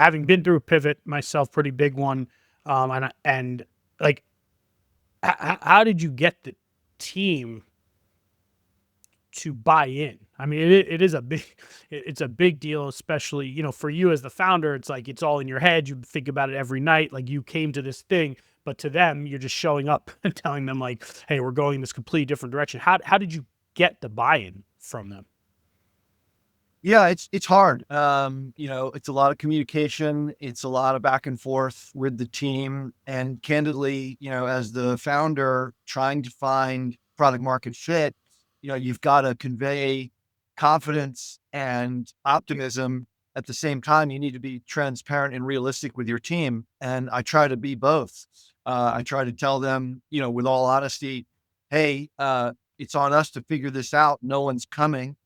having been through a pivot myself, pretty big one, and like, how did you get the team to buy in? I mean, it is a big, it's a big deal, especially, for you as the founder. It's like it's all in your head. You think about it every night. Like you came to this thing, but to them, you're just showing up and telling them like, "Hey, we're going this completely different direction." How did you get the buy-in from them? Yeah, it's hard. It's a lot of communication. It's a lot of back and forth with the team. And candidly, as the founder trying to find product market fit, you've got to convey confidence and optimism. At the same time, you need to be transparent and realistic with your team. And I try to be both. I try to tell them, with all honesty, hey, it's on us to figure this out. No one's coming.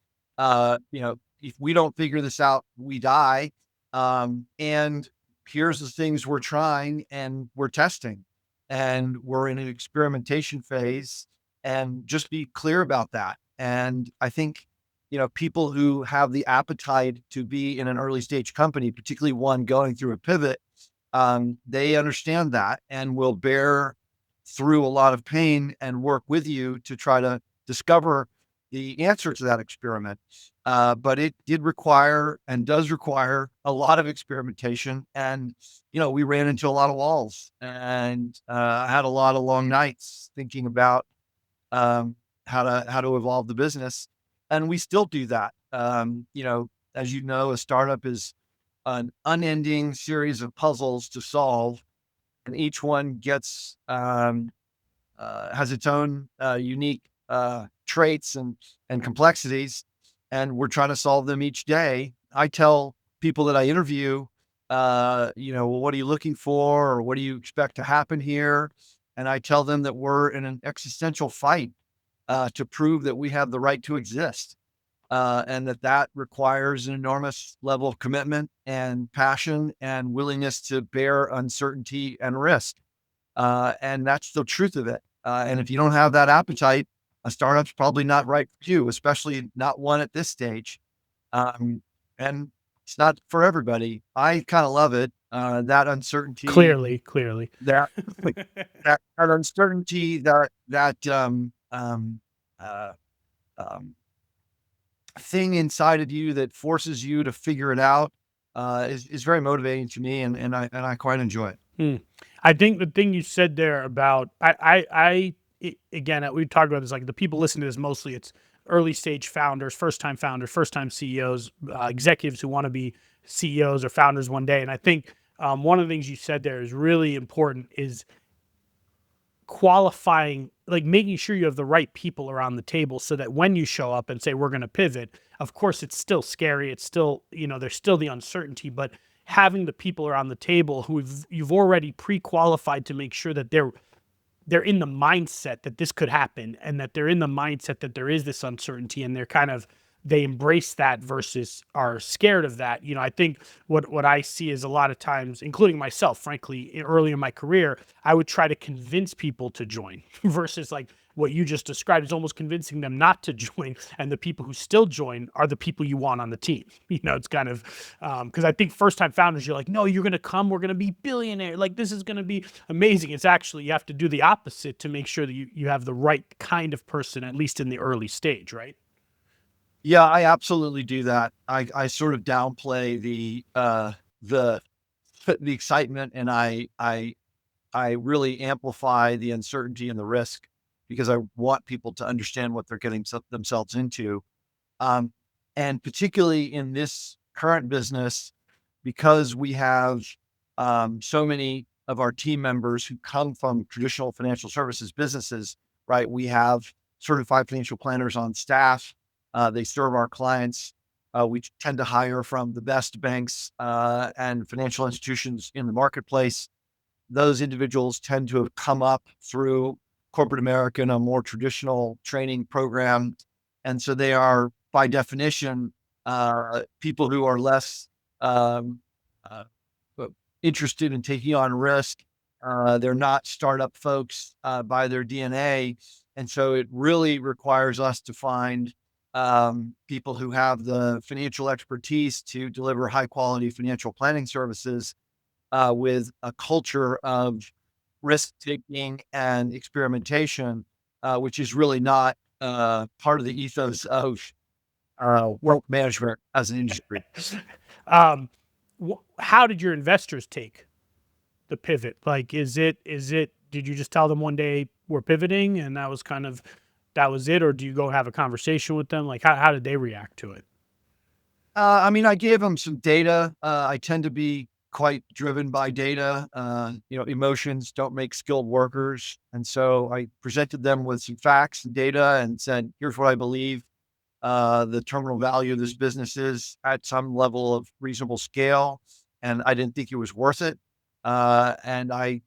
If we don't figure this out, we die. And here's the things we're trying and we're testing, and we're in an experimentation phase, and just be clear about that. And I think, people who have the appetite to be in an early stage company, particularly one going through a pivot, they understand that and will bear through a lot of pain and work with you to try to discover the answer to that experiment. But it did require and does require a lot of experimentation. And, we ran into a lot of walls, and I had a lot of long nights thinking about how to evolve the business. And we still do that. As a startup is an unending series of puzzles to solve, and each one has its own unique traits and complexities, and we're trying to solve them each day. I tell people that I interview, well, what are you looking for, or what do you expect to happen here? And I tell them that we're in an existential fight to prove that we have the right to exist, and that requires an enormous level of commitment and passion and willingness to bear uncertainty and risk. And that's the truth of it. And if you don't have that appetite, a startup's probably not right for you, especially not one at this stage. And it's not for everybody. I kind of love it. That uncertainty, Clearly. that that uncertainty, that uh, um, thing inside of you that forces you to figure it out, is very motivating to me, and I quite enjoy it. Hmm. I think the thing you said there about again, we talked about this, like the people listening to this, mostly it's early stage founders, first time CEOs, executives who want to be CEOs or founders one day. And I think one of the things you said there is really important is qualifying, like making sure you have the right people around the table so that when you show up and say, we're going to pivot, of course, it's still scary. It's still, there's still the uncertainty, but having the people around the table who you've already pre-qualified to make sure that they're in the mindset that this could happen, and that they're in the mindset that there is this uncertainty, and they embrace that versus are scared of that. I think what I see is a lot of times, including myself, frankly, early in my career, I would try to convince people to join versus like what you just described is almost convincing them not to join. And the people who still join are the people you want on the team. It's kind of, because I think first time founders, you're like, no, you're going to come, we're going to be billionaire. Like this is going to be amazing. It's actually, you have to do the opposite to make sure that you have the right kind of person, at least in the early stage, right? Yeah, I absolutely do that. I sort of downplay the the excitement, and I really amplify the uncertainty and the risk, because I want people to understand what they're getting themselves into. Um, and particularly in this current business, because we have so many of our team members who come from traditional financial services businesses, right? We have certified financial planners on staff. They serve our clients. We tend to hire from the best banks and financial institutions in the marketplace. Those individuals tend to have come up through corporate America in a more traditional training program. And so they are, by definition, people who are less um, uh, interested in taking on risk. They're not startup folks by their DNA. And so it really requires us to find people who have the financial expertise to deliver high quality financial planning services with a culture of risk taking and experimentation, which is really not part of the ethos of wealth management as an industry. um, how did your investors take the pivot? Like, is it? Did you just tell them one day we're pivoting, and that was kind of that was it, or do you go have a conversation with them? Like, how did they react to it? I mean, I gave them some data. I tend to be quite driven by data. Emotions don't make skilled workers. And so I presented them with some facts and data and said, here's what I believe the terminal value of this business is at some level of reasonable scale. And I didn't think it was worth it. And I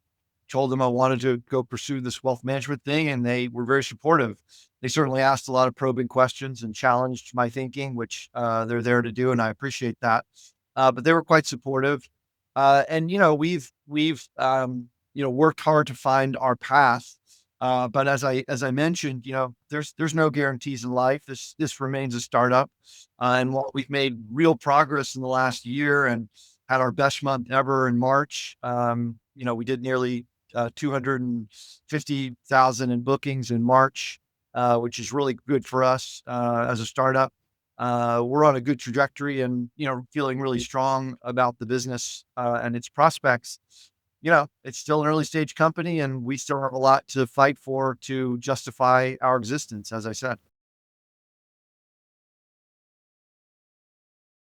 told them I wanted to go pursue this wealth management thing, and they were very supportive. They certainly asked a lot of probing questions and challenged my thinking, which they're there to do, and I appreciate that. But they were quite supportive, and we've worked hard to find our path. But as I mentioned, there's no guarantees in life. This remains a startup, and while we've made real progress in the last year and had our best month ever in March, we did nearly 250,000 in bookings in March, which is really good for us as a startup. We're on a good trajectory and, feeling really strong about the business and its prospects. It's still an early stage company and we still have a lot to fight for to justify our existence, as I said.